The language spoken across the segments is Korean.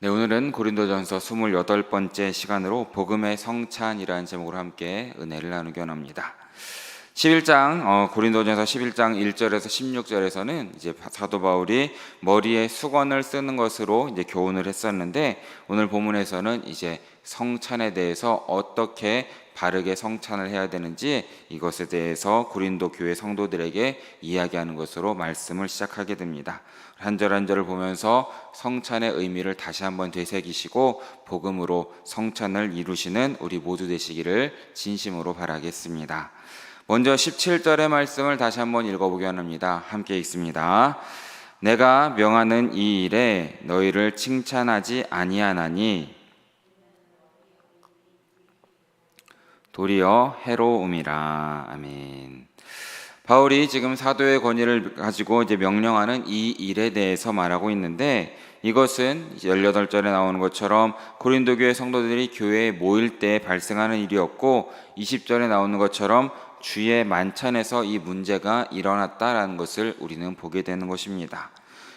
네, 오늘은 고린도전서 28번째 시간으로 복음의 성찬이라는 제목으로 함께 은혜를 나누기 원합니다. 11장 고린도전서 11장 1절에서 16절에서는 이제 사도 바울이 머리에 수건을 쓰는 것으로 이제 교훈을 했었는데, 오늘 본문에서는 이제 성찬에 대해서 어떻게 바르게 성찬을 해야 되는지 이것에 대해서 고린도 교회 성도들에게 이야기하는 것으로 말씀을 시작하게 됩니다. 한 절 한 절을 보면서 성찬의 의미를 다시 한번 되새기시고 복음으로 성찬을 이루시는 우리 모두 되시기를 진심으로 바라겠습니다. 먼저 17절의 말씀을 다시 한번 읽어보기 원합니다. 함께 읽습니다. 내가 명하는 이 일에 너희를 칭찬하지 아니하나니 도리어 해로움이라. 아멘. 바울이 지금 사도의 권위를 가지고 이제 명령하는 이 일에 대해서 말하고 있는데, 이것은 18절에 나오는 것처럼 고린도 교회 성도들이 교회에 모일 때 발생하는 일이었고, 20절에 나오는 것처럼 주의 만찬에서 이 문제가 일어났다라는 것을 우리는 보게 되는 것입니다.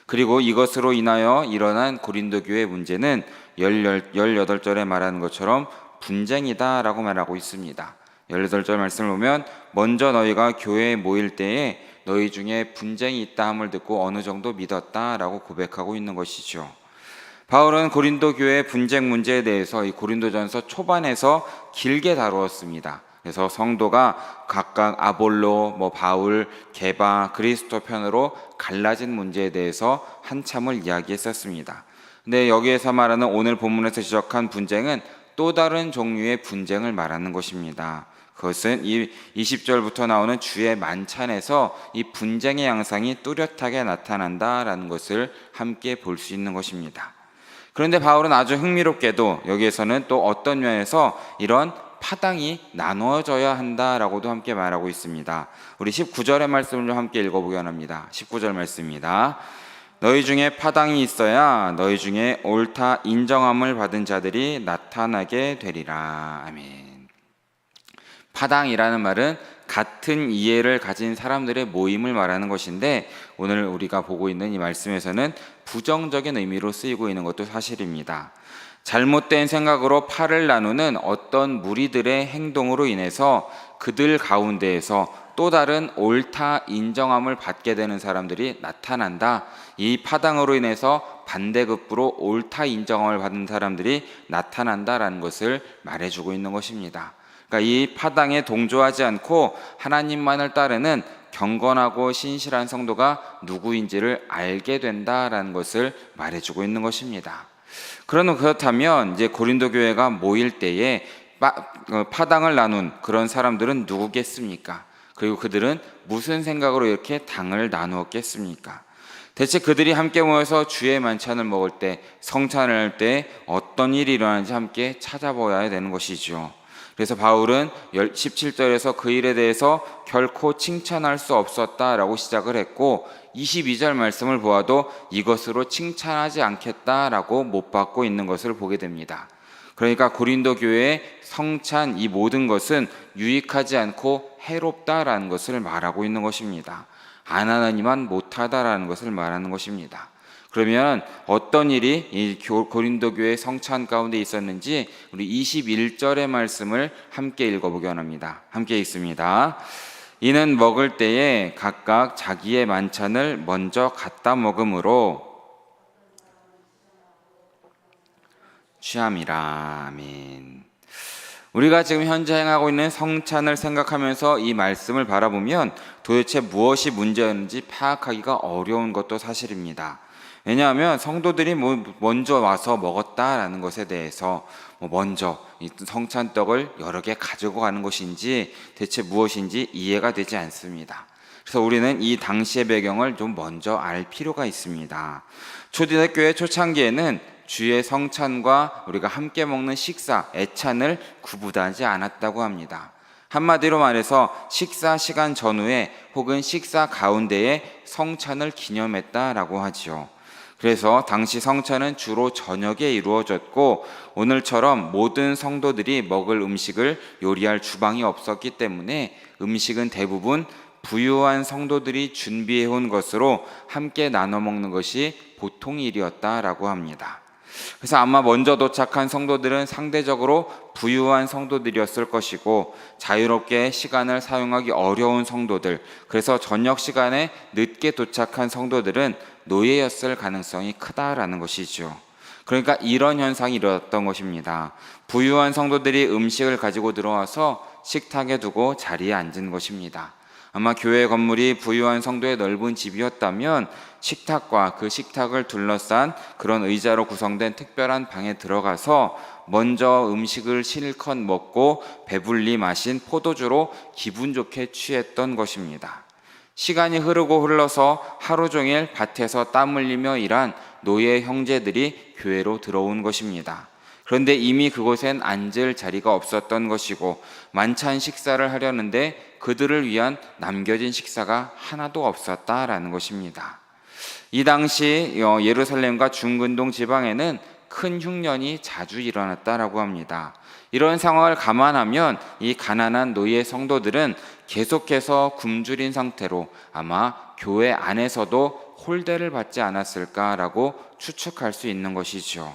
그리고 이것으로 인하여 일어난 고린도 교회 문제는 18절에 말하는 것처럼 분쟁이다라고 말하고 있습니다. 18절 말씀을 보면 먼저 너희가 교회에 모일 때에 너희 중에 분쟁이 있다 함을 듣고 어느 정도 믿었다라고 고백하고 있는 것이죠. 바울은 고린도 교회의 분쟁 문제에 대해서 이 고린도전서 초반에서 길게 다루었습니다. 그래서 성도가 각각 아볼로, 바울, 게바, 그리스도 편으로 갈라진 문제에 대해서 한참을 이야기했었습니다. 근데 여기에서 말하는 오늘 본문에서 지적한 분쟁은 또 다른 종류의 분쟁을 말하는 것입니다. 그것은 이 20절부터 나오는 주의 만찬에서 이 분쟁의 양상이 뚜렷하게 나타난다라는 것을 함께 볼 수 있는 것입니다. 그런데 바울은 아주 흥미롭게도 여기에서는 또 어떤 면에서 이런 파당이 나누어져야 한다라고도 함께 말하고 있습니다. 우리 19절의 말씀을 좀 함께 읽어보기 원합니다. 19절 말씀입니다. 너희 중에 파당이 있어야 너희 중에 옳다 인정함을 받은 자들이 나타나게 되리라. 아멘. 파당이라는 말은 같은 이해를 가진 사람들의 모임을 말하는 것인데, 오늘 우리가 보고 있는 이 말씀에서는 부정적인 의미로 쓰이고 있는 것도 사실입니다. 잘못된 생각으로 파를 나누는 어떤 무리들의 행동으로 인해서 그들 가운데에서 또 다른 옳다 인정함을 받게 되는 사람들이 나타난다. 이 파당으로 인해서 반대급부로 옳다 인정함을 받는 사람들이 나타난다라는 것을 말해주고 있는 것입니다. 그러니까 이 파당에 동조하지 않고 하나님만을 따르는 경건하고 신실한 성도가 누구인지를 알게 된다라는 것을 말해주고 있는 것입니다. 그렇다면 이제 고린도 교회가 모일 때에 파당을 나눈 그런 사람들은 누구겠습니까? 그리고 그들은 무슨 생각으로 이렇게 당을 나누었겠습니까? 대체 그들이 함께 모여서 주의 만찬을 먹을 때, 성찬을 할 때 어떤 일이 일어나는지 함께 찾아보아야 되는 것이죠. 그래서 바울은 17절에서 그 일에 대해서 결코 칭찬할 수 없었다라고 시작을 했고, 22절 말씀을 보아도 이것으로 칭찬하지 않겠다라고 못 받고 있는 것을 보게 됩니다. 그러니까 고린도 교회의 성찬 이 모든 것은 유익하지 않고 해롭다라는 것을 말하고 있는 것입니다. 안 하느니만 못하다라는 것을 말하는 것입니다. 그러면 어떤 일이 이 고린도 교회 성찬 가운데 있었는지 우리 21절의 말씀을 함께 읽어보기 원합니다. 함께 읽습니다. 이는 먹을 때에 각각 자기의 만찬을 먼저 갖다 먹음으로 취함이라. 아멘. 우리가 지금 현재 행하고 있는 성찬을 생각하면서 이 말씀을 바라보면 도대체 무엇이 문제였는지 파악하기가 어려운 것도 사실입니다. 왜냐하면 성도들이 먼저 와서 먹었다라는 것에 대해서 먼저 이 성찬떡을 여러 개 가지고 가는 것인지 대체 무엇인지 이해가 되지 않습니다. 그래서 우리는 이 당시의 배경을 좀 먼저 알 필요가 있습니다. 초대교회 초창기에는 주의 성찬과 우리가 함께 먹는 식사, 애찬을 구분하지 않았다고 합니다. 한마디로 말해서 식사 시간 전후에 혹은 식사 가운데에 성찬을 기념했다라고 하죠. 그래서 당시 성찬은 주로 저녁에 이루어졌고, 오늘처럼 모든 성도들이 먹을 음식을 요리할 주방이 없었기 때문에 음식은 대부분 부유한 성도들이 준비해온 것으로 함께 나눠 먹는 것이 보통 일이었다라고 합니다. 그래서 아마 먼저 도착한 성도들은 상대적으로 부유한 성도들이었을 것이고, 자유롭게 시간을 사용하기 어려운 성도들, 그래서 저녁 시간에 늦게 도착한 성도들은 노예였을 가능성이 크다라는 것이죠. 그러니까 이런 현상이 일어났던 것입니다. 부유한 성도들이 음식을 가지고 들어와서 식탁에 두고 자리에 앉은 것입니다. 아마 교회 건물이 부유한 성도의 넓은 집이었다면 식탁과 그 식탁을 둘러싼 그런 의자로 구성된 특별한 방에 들어가서 먼저 음식을 실컷 먹고 배불리 마신 포도주로 기분 좋게 취했던 것입니다. 시간이 흐르고 흘러서 하루 종일 밭에서 땀 흘리며 일한 노예 형제들이 교회로 들어온 것입니다. 그런데 이미 그곳엔 앉을 자리가 없었던 것이고, 만찬 식사를 하려는데 그들을 위한 남겨진 식사가 하나도 없었다라는 것입니다. 이 당시 예루살렘과 중근동 지방에는 큰 흉년이 자주 일어났다라고 합니다. 이런 상황을 감안하면 이 가난한 노예 성도들은 계속해서 굶주린 상태로 아마 교회 안에서도 홀대를 받지 않았을까라고 추측할 수 있는 것이죠.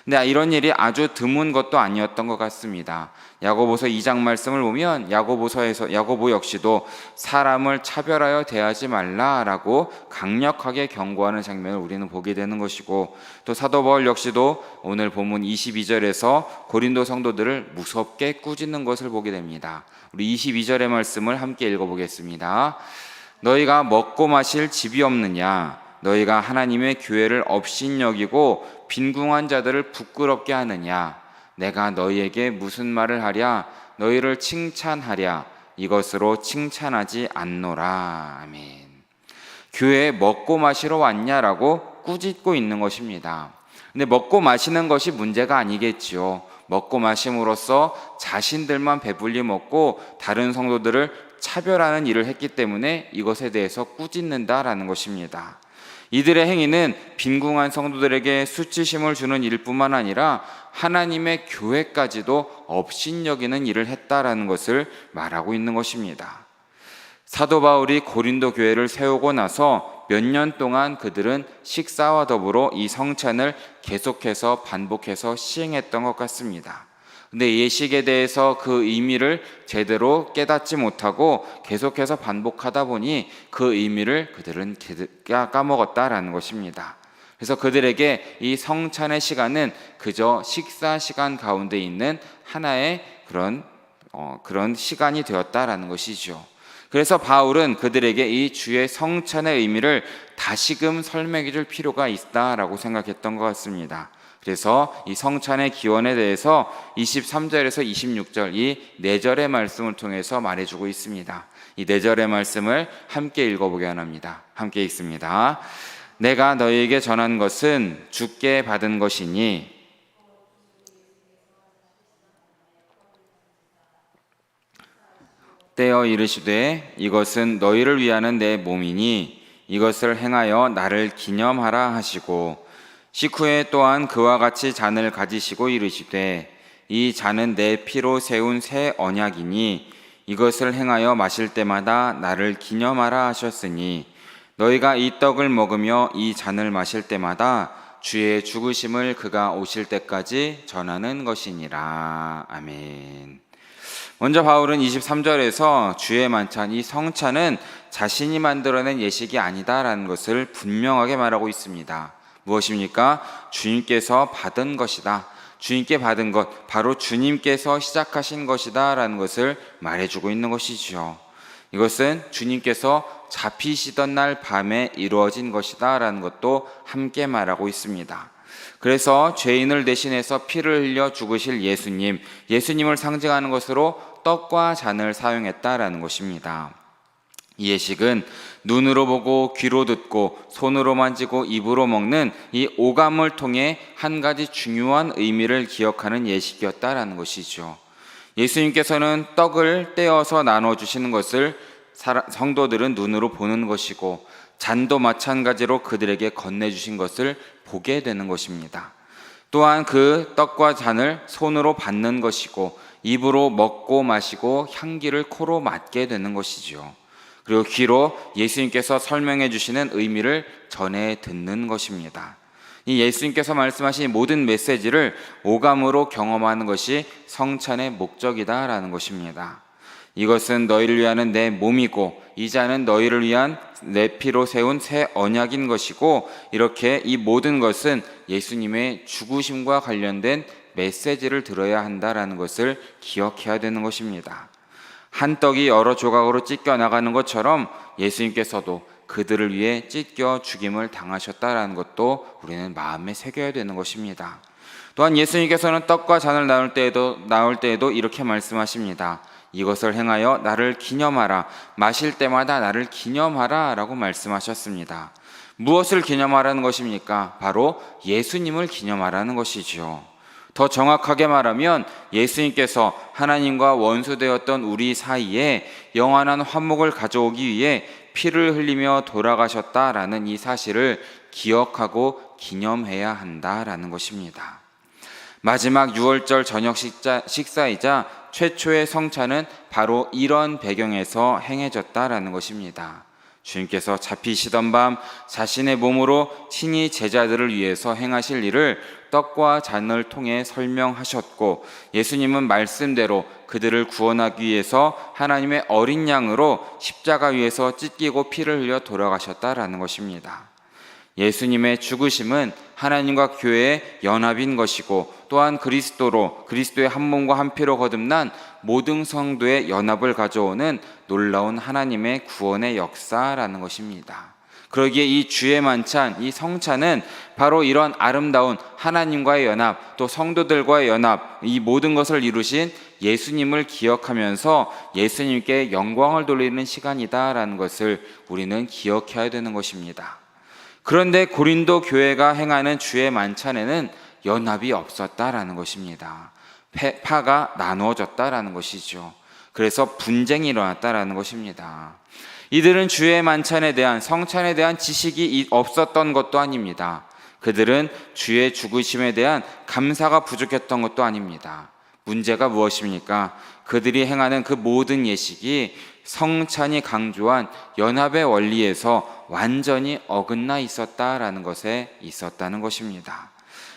근데 이런 일이 아주 드문 것도 아니었던 것 같습니다. 야고보서 2장 말씀을 보면 야고보 역시도 사람을 차별하여 대하지 말라라고 강력하게 경고하는 장면을 우리는 보게 되는 것이고, 또 사도 바울 역시도 오늘 본문 22절에서 고린도 성도들을 무섭게 꾸짖는 것을 보게 됩니다. 우리 22절의 말씀을 함께 읽어보겠습니다. 너희가 먹고 마실 집이 없느냐? 너희가 하나님의 교회를 업신여기고 빈궁한 자들을 부끄럽게 하느냐? 내가 너희에게 무슨 말을 하랴? 너희를 칭찬하랴? 이것으로 칭찬하지 않노라. 아멘. 교회에 먹고 마시러 왔냐라고 꾸짖고 있는 것입니다. 근데 먹고 마시는 것이 문제가 아니겠지요. 먹고 마심으로써 자신들만 배불리 먹고 다른 성도들을 차별하는 일을 했기 때문에 이것에 대해서 꾸짖는다라는 것입니다. 이들의 행위는 빈궁한 성도들에게 수치심을 주는 일뿐만 아니라 하나님의 교회까지도 업신여기는 일을 했다라는 것을 말하고 있는 것입니다. 사도 바울이 고린도 교회를 세우고 나서 몇 년 동안 그들은 식사와 더불어 이 성찬을 계속해서 반복해서 시행했던 것 같습니다. 근데 예식에 대해서 그 의미를 제대로 깨닫지 못하고 계속해서 반복하다 보니 그 의미를 그들은 까먹었다라는 것입니다. 그래서 그들에게 이 성찬의 시간은 그저 식사 시간 가운데 있는 하나의 그런 시간이 되었다라는 것이죠. 그래서 바울은 그들에게 이 주의 성찬의 의미를 다시금 설명해 줄 필요가 있다라고 생각했던 것 같습니다. 그래서 이 성찬의 기원에 대해서 23절에서 26절 이 4절의 말씀을 통해서 말해주고 있습니다. 이 4절의 말씀을 함께 읽어보게 합니다. 함께 읽습니다. 내가 너희에게 전한 것은 주께 받은 것이니 떼어 이르시되 이것은 너희를 위하는 내 몸이니 이것을 행하여 나를 기념하라 하시고, 식후에 또한 그와 같이 잔을 가지시고 이르시되 이 잔은 내 피로 세운 새 언약이니 이것을 행하여 마실 때마다 나를 기념하라 하셨으니 너희가 이 떡을 먹으며 이 잔을 마실 때마다 주의 죽으심을 그가 오실 때까지 전하는 것이니라. 아멘. 먼저 바울은 23절에서 주의 만찬, 이 성찬은 자신이 만들어낸 예식이 아니다라는 것을 분명하게 말하고 있습니다. 무엇입니까? 주님께서 받은 것이다. 주님께 받은 것, 바로 주님께서 시작하신 것이다 라는 것을 말해주고 있는 것이죠. 이것은 주님께서 잡히시던 날 밤에 이루어진 것이다 라는 것도 함께 말하고 있습니다. 그래서 죄인을 대신해서 피를 흘려 죽으실 예수님을 상징하는 것으로 떡과 잔을 사용했다라는 것입니다. 이 예식은 눈으로 보고 귀로 듣고 손으로 만지고 입으로 먹는 이 오감을 통해 한 가지 중요한 의미를 기억하는 예식이었다라는 것이죠. 예수님께서는 떡을 떼어서 나눠주시는 것을 성도들은 눈으로 보는 것이고, 잔도 마찬가지로 그들에게 건네주신 것을 보게 되는 것입니다. 또한 그 떡과 잔을 손으로 받는 것이고 입으로 먹고 마시고 향기를 코로 맡게 되는 것이죠. 그리고 귀로 예수님께서 설명해 주시는 의미를 전해 듣는 것입니다. 이 예수님께서 말씀하신 모든 메시지를 오감으로 경험하는 것이 성찬의 목적이다라는 것입니다. 이것은 너희를 위하는 내 몸이고 이 잔은 너희를 위한 내 피로 세운 새 언약인 것이고, 이렇게 이 모든 것은 예수님의 죽으심과 관련된 메시지를 들어야 한다라는 것을 기억해야 되는 것입니다. 한 떡이 여러 조각으로 찢겨 나가는 것처럼 예수님께서도 그들을 위해 찢겨 죽임을 당하셨다라는 것도 우리는 마음에 새겨야 되는 것입니다. 또한 예수님께서는 떡과 잔을 나눌 때에도 이렇게 말씀하십니다. 이것을 행하여 나를 기념하라. 마실 때마다 나를 기념하라 라고 말씀하셨습니다. 무엇을 기념하라는 것입니까? 바로 예수님을 기념하라는 것이지요. 더 정확하게 말하면 예수님께서 하나님과 원수되었던 우리 사이에 영원한 화목을 가져오기 위해 피를 흘리며 돌아가셨다라는 이 사실을 기억하고 기념해야 한다라는 것입니다. 마지막 6월절 저녁 식사이자 최초의 성찬은 바로 이런 배경에서 행해졌다라는 것입니다. 주님께서 잡히시던 밤 자신의 몸으로 친히 제자들을 위해서 행하실 일을 떡과 잔을 통해 설명하셨고, 예수님은 말씀대로 그들을 구원하기 위해서 하나님의 어린 양으로 십자가 위에서 찢기고 피를 흘려 돌아가셨다라는 것입니다. 예수님의 죽으심은 하나님과 교회의 연합인 것이고, 또한 그리스도의 한 몸과 한 피로 거듭난 모든 성도의 연합을 가져오는 놀라운 하나님의 구원의 역사라는 것입니다. 그러기에 이 주의 만찬, 이 성찬은 바로 이런 아름다운 하나님과의 연합, 또 성도들과의 연합, 이 모든 것을 이루신 예수님을 기억하면서 예수님께 영광을 돌리는 시간이다라는 것을 우리는 기억해야 되는 것입니다. 그런데 고린도 교회가 행하는 주의 만찬에는 연합이 없었다라는 것입니다. 파가 나누어졌다라는 것이죠. 그래서 분쟁이 일어났다라는 것입니다. 이들은 주의 만찬에 대한, 성찬에 대한 지식이 없었던 것도 아닙니다. 그들은 주의 죽으심에 대한 감사가 부족했던 것도 아닙니다. 문제가 무엇입니까? 그들이 행하는 그 모든 예식이 성찬이 강조한 연합의 원리에서 완전히 어긋나 있었다라는 것에 있었다는 것입니다.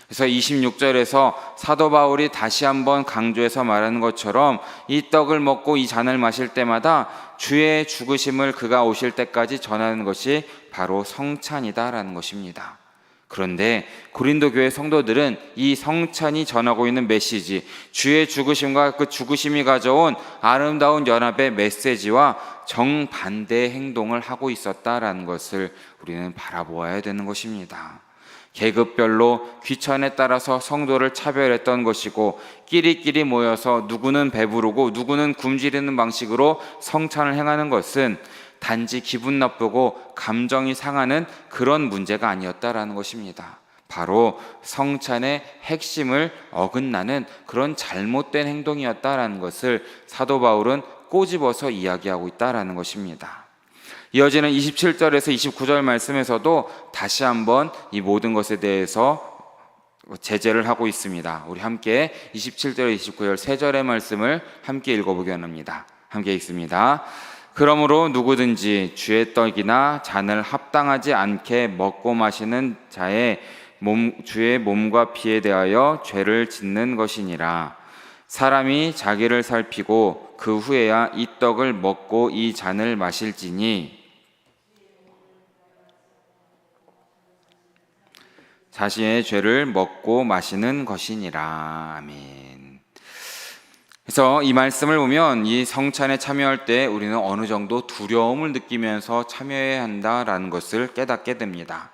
그래서 26절에서 사도 바울이 다시 한번 강조해서 말하는 것처럼 이 떡을 먹고 이 잔을 마실 때마다 주의 죽으심을 그가 오실 때까지 전하는 것이 바로 성찬이다라는 것입니다. 그런데 고린도 교회 성도들은 이 성찬이 전하고 있는 메시지, 주의 죽으심과 그 죽으심이 가져온 아름다운 연합의 메시지와 정반대의 행동을 하고 있었다라는 것을 우리는 바라보아야 되는 것입니다. 계급별로 귀천에 따라서 성도를 차별했던 것이고, 끼리끼리 모여서 누구는 배부르고 누구는 굶주리는 방식으로 성찬을 행하는 것은 단지 기분 나쁘고 감정이 상하는 그런 문제가 아니었다라는 것입니다. 바로 성찬의 핵심을 어긋나는 그런 잘못된 행동이었다라는 것을 사도 바울은 꼬집어서 이야기하고 있다라는 것입니다. 이어지는 27절에서 29절 말씀에서도 다시 한번 이 모든 것에 대해서 제재를 하고 있습니다. 우리 함께 27절, 29절 세 절의 말씀을 함께 읽어보기 원합니다. 함께 읽습니다. 그러므로 누구든지 주의 떡이나 잔을 합당하지 않게 먹고 마시는 자의 주의 몸과 피에 대하여 죄를 짓는 것이니라. 사람이 자기를 살피고 그 후에야 이 떡을 먹고 이 잔을 마실지니 자신의 죄를 먹고 마시는 것이니라. 아멘. 그래서 이 말씀을 보면 이 성찬에 참여할 때 우리는 어느 정도 두려움을 느끼면서 참여해야 한다라는 것을 깨닫게 됩니다.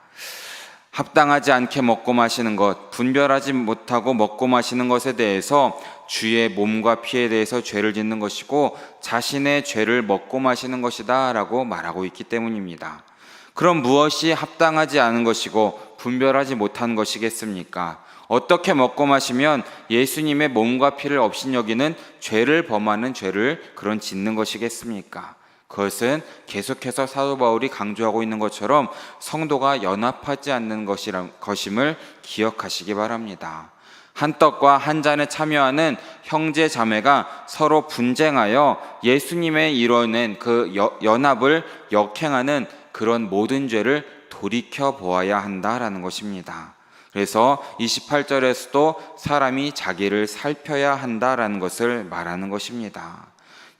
합당하지 않게 먹고 마시는 것, 분별하지 못하고 먹고 마시는 것에 대해서 주의 몸과 피에 대해서 죄를 짓는 것이고 자신의 죄를 먹고 마시는 것이다 라고 말하고 있기 때문입니다. 그럼 무엇이 합당하지 않은 것이고 분별하지 못한 것이겠습니까? 어떻게 먹고 마시면 예수님의 몸과 피를 업신여기는 죄를 범하는 죄를 그런 짓는 것이겠습니까? 그것은 계속해서 사도 바울이 강조하고 있는 것처럼 성도가 연합하지 않는 것임을 기억하시기 바랍니다. 한 떡과 한 잔에 참여하는 형제 자매가 서로 분쟁하여 예수님의 이뤄낸 그 연합을 역행하는 그런 모든 죄를 돌이켜 보아야 한다라는 것입니다. 그래서 28절에서도 사람이 자기를 살펴야 한다라는 것을 말하는 것입니다.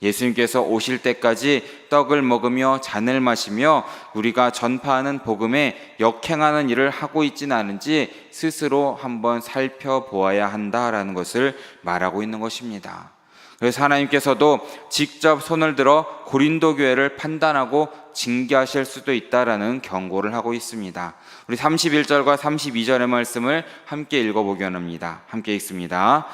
예수님께서 오실 때까지 떡을 먹으며 잔을 마시며 우리가 전파하는 복음에 역행하는 일을 하고 있지는 않은지 스스로 한번 살펴보아야 한다라는 것을 말하고 있는 것입니다. 그래서 하나님께서도 직접 손을 들어 고린도 교회를 판단하고 징계하실 수도 있다라는 경고를 하고 있습니다. 우리 31절과 32절의 말씀을 함께 읽어보기 원합니다. 함께 읽습니다.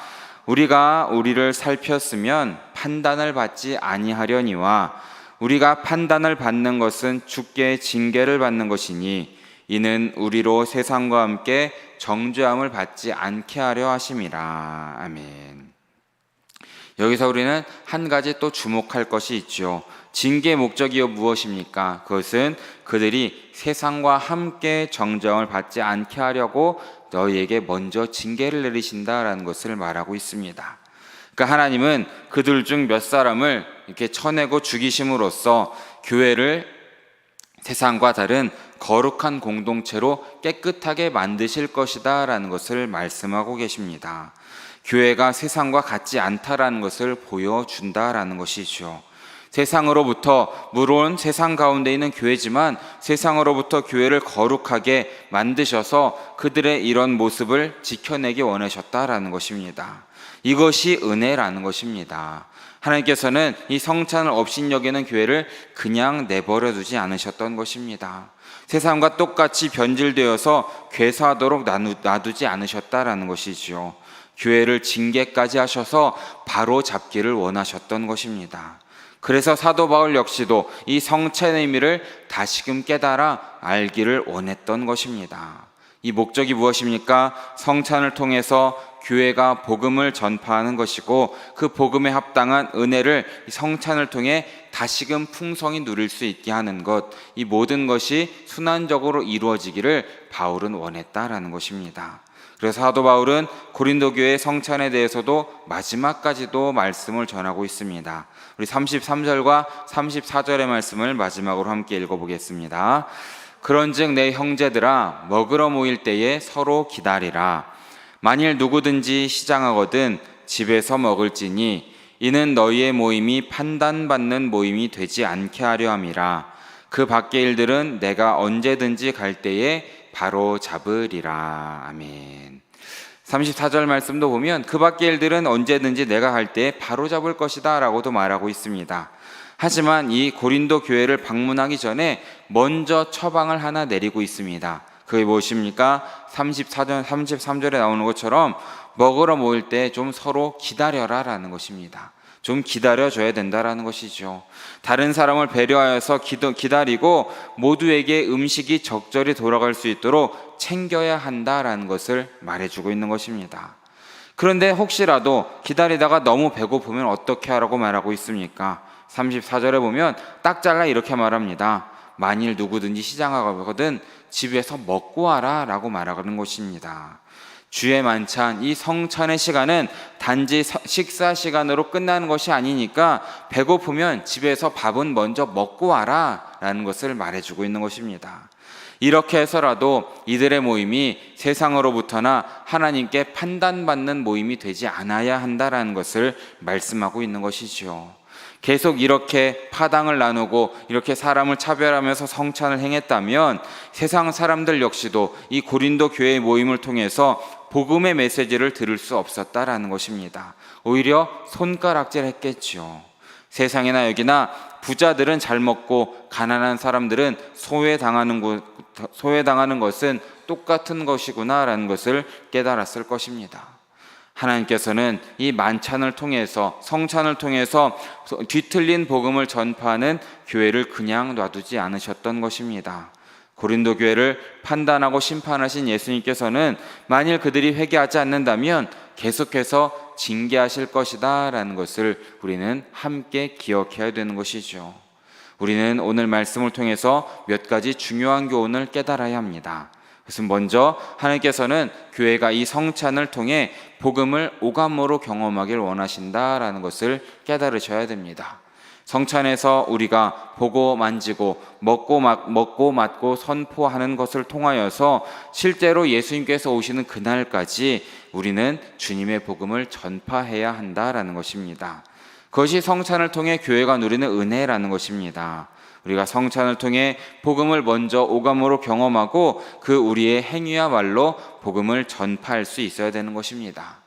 우리가 우리를 살폈으면 판단을 받지 아니하려니와 우리가 판단을 받는 것은 주께 징계를 받는 것이니 이는 우리로 세상과 함께 정죄함을 받지 않게 하려 하심이라. 아멘. 여기서 우리는 한 가지 또 주목할 것이 있죠. 징계의 목적이 무엇입니까? 그것은 그들이 세상과 함께 정죄함을 받지 않게 하려고 너희에게 먼저 징계를 내리신다라는 것을 말하고 있습니다. 그러니까 하나님은 그들 중 몇 사람을 이렇게 쳐내고 죽이심으로써 교회를 세상과 다른 거룩한 공동체로 깨끗하게 만드실 것이다 라는 것을 말씀하고 계십니다. 교회가 세상과 같지 않다라는 것을 보여준다라는 것이죠. 세상으로부터, 물론 세상 가운데 있는 교회지만 세상으로부터 교회를 거룩하게 만드셔서 그들의 이런 모습을 지켜내기 원하셨다라는 것입니다. 이것이 은혜라는 것입니다. 하나님께서는 이 성찬을 업신여기는 교회를 그냥 내버려 두지 않으셨던 것입니다. 세상과 똑같이 변질되어서 괴사하도록 놔두지 않으셨다라는 것이지요. 교회를 징계까지 하셔서 바로 잡기를 원하셨던 것입니다. 그래서 사도 바울 역시도 이 성찬의 의미를 다시금 깨달아 알기를 원했던 것입니다. 이 목적이 무엇입니까? 성찬을 통해서 교회가 복음을 전파하는 것이고 그 복음에 합당한 은혜를 성찬을 통해 다시금 풍성히 누릴 수 있게 하는 것, 이 모든 것이 순환적으로 이루어지기를 바울은 원했다라는 것입니다. 그래서 사도 바울은 고린도 교회 성찬에 대해서도 마지막까지도 말씀을 전하고 있습니다. 우리 33절과 34절의 말씀을 마지막으로 함께 읽어보겠습니다. 그런즉 내 형제들아 먹으러 모일 때에 서로 기다리라. 만일 누구든지 시장하거든 집에서 먹을지니 이는 너희의 모임이 판단받는 모임이 되지 않게 하려 함이라. 그 밖의 일들은 내가 언제든지 갈 때에 바로 잡으리라. 아멘. 34절 말씀도 보면 그 밖의 일들은 언제든지 내가 할 때에 바로 잡을 것이다 라고도 말하고 있습니다. 하지만 이 고린도 교회를 방문하기 전에 먼저 처방을 하나 내리고 있습니다. 그게 무엇입니까? 33절에 나오는 것처럼 먹으러 모일 때 좀 서로 기다려라 라는 것입니다. 좀 기다려줘야 된다라는 것이죠. 다른 사람을 배려하여서 기다리고 모두에게 음식이 적절히 돌아갈 수 있도록 챙겨야 한다라는 것을 말해주고 있는 것입니다. 그런데 혹시라도 기다리다가 너무 배고프면 어떻게 하라고 말하고 있습니까? 34절에 보면 딱 잘라 이렇게 말합니다. 만일 누구든지 시장하거든 집에서 먹고 와라 라고 말하는 것입니다. 주의 만찬, 이 성찬의 시간은 단지 식사 시간으로 끝나는 것이 아니니까 배고프면 집에서 밥은 먼저 먹고 와라 라는 것을 말해주고 있는 것입니다. 이렇게 해서라도 이들의 모임이 세상으로부터나 하나님께 판단받는 모임이 되지 않아야 한다라는 것을 말씀하고 있는 것이죠. 계속 이렇게 파당을 나누고 이렇게 사람을 차별하면서 성찬을 행했다면 세상 사람들 역시도 이 고린도 교회의 모임을 통해서 복음의 메시지를 들을 수 없었다라는 것입니다. 오히려 손가락질 했겠죠. 세상에나 여기나 부자들은 잘 먹고 가난한 사람들은 소외당하는 것은 똑같은 것이구나라는 것을 깨달았을 것입니다. 하나님께서는 이 만찬을 통해서, 성찬을 통해서 뒤틀린 복음을 전파하는 교회를 그냥 놔두지 않으셨던 것입니다. 고린도 교회를 판단하고 심판하신 예수님께서는 만일 그들이 회개하지 않는다면 계속해서 징계하실 것이다 라는 것을 우리는 함께 기억해야 되는 것이죠. 우리는 오늘 말씀을 통해서 몇 가지 중요한 교훈을 깨달아야 합니다. 그래서 먼저 하나님께서는 교회가 이 성찬을 통해 복음을 오감으로 경험하길 원하신다라는 것을 깨달으셔야 됩니다. 성찬에서 우리가 보고 만지고 먹고 맞고 선포하는 것을 통하여서 실제로 예수님께서 오시는 그날까지 우리는 주님의 복음을 전파해야 한다라는 것입니다. 그것이 성찬을 통해 교회가 누리는 은혜라는 것입니다. 우리가 성찬을 통해 복음을 먼저 오감으로 경험하고 그 우리의 행위야말로 복음을 전파할 수 있어야 되는 것입니다.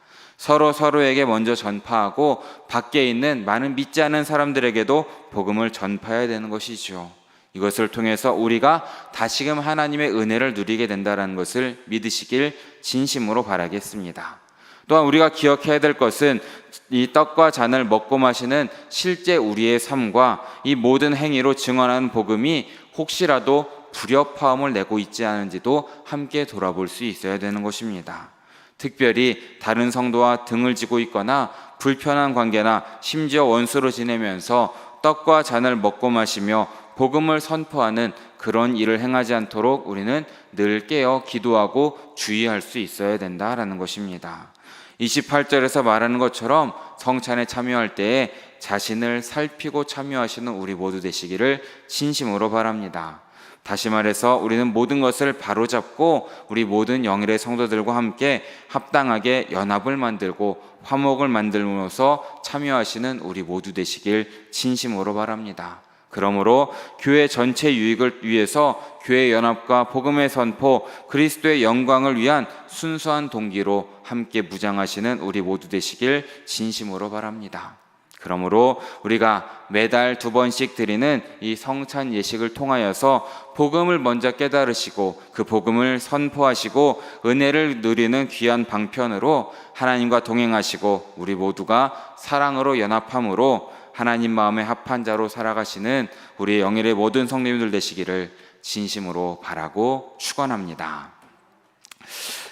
서로에게 먼저 전파하고 밖에 있는 많은 믿지 않는 사람들에게도 복음을 전파해야 되는 것이죠. 이것을 통해서 우리가 다시금 하나님의 은혜를 누리게 된다는 것을 믿으시길 진심으로 바라겠습니다. 또한 우리가 기억해야 될 것은 이 떡과 잔을 먹고 마시는 실제 우리의 삶과 이 모든 행위로 증언하는 복음이 혹시라도 불협화음을 내고 있지 않은지도 함께 돌아볼 수 있어야 되는 것입니다. 특별히 다른 성도와 등을 지고 있거나 불편한 관계나 심지어 원수로 지내면서 떡과 잔을 먹고 마시며 복음을 선포하는 그런 일을 행하지 않도록 우리는 늘 깨어 기도하고 주의할 수 있어야 된다라는 것입니다. 28절에서 말하는 것처럼 성찬에 참여할 때에 자신을 살피고 참여하시는 우리 모두 되시기를 진심으로 바랍니다. 다시 말해서 우리는 모든 것을 바로잡고 우리 모든 영일의 성도들과 함께 합당하게 연합을 만들고 화목을 만들면서 참여하시는 우리 모두 되시길 진심으로 바랍니다. 그러므로 교회 전체 유익을 위해서 교회 연합과 복음의 선포, 그리스도의 영광을 위한 순수한 동기로 함께 무장하시는 우리 모두 되시길 진심으로 바랍니다. 그러므로 우리가 매달 2번씩 드리는 이 성찬 예식을 통하여서 복음을 먼저 깨달으시고 그 복음을 선포하시고 은혜를 누리는 귀한 방편으로 하나님과 동행하시고 우리 모두가 사랑으로 연합함으로 하나님 마음에 합한 자로 살아가시는 우리 영일의 모든 성도님들 되시기를 진심으로 바라고 축원합니다.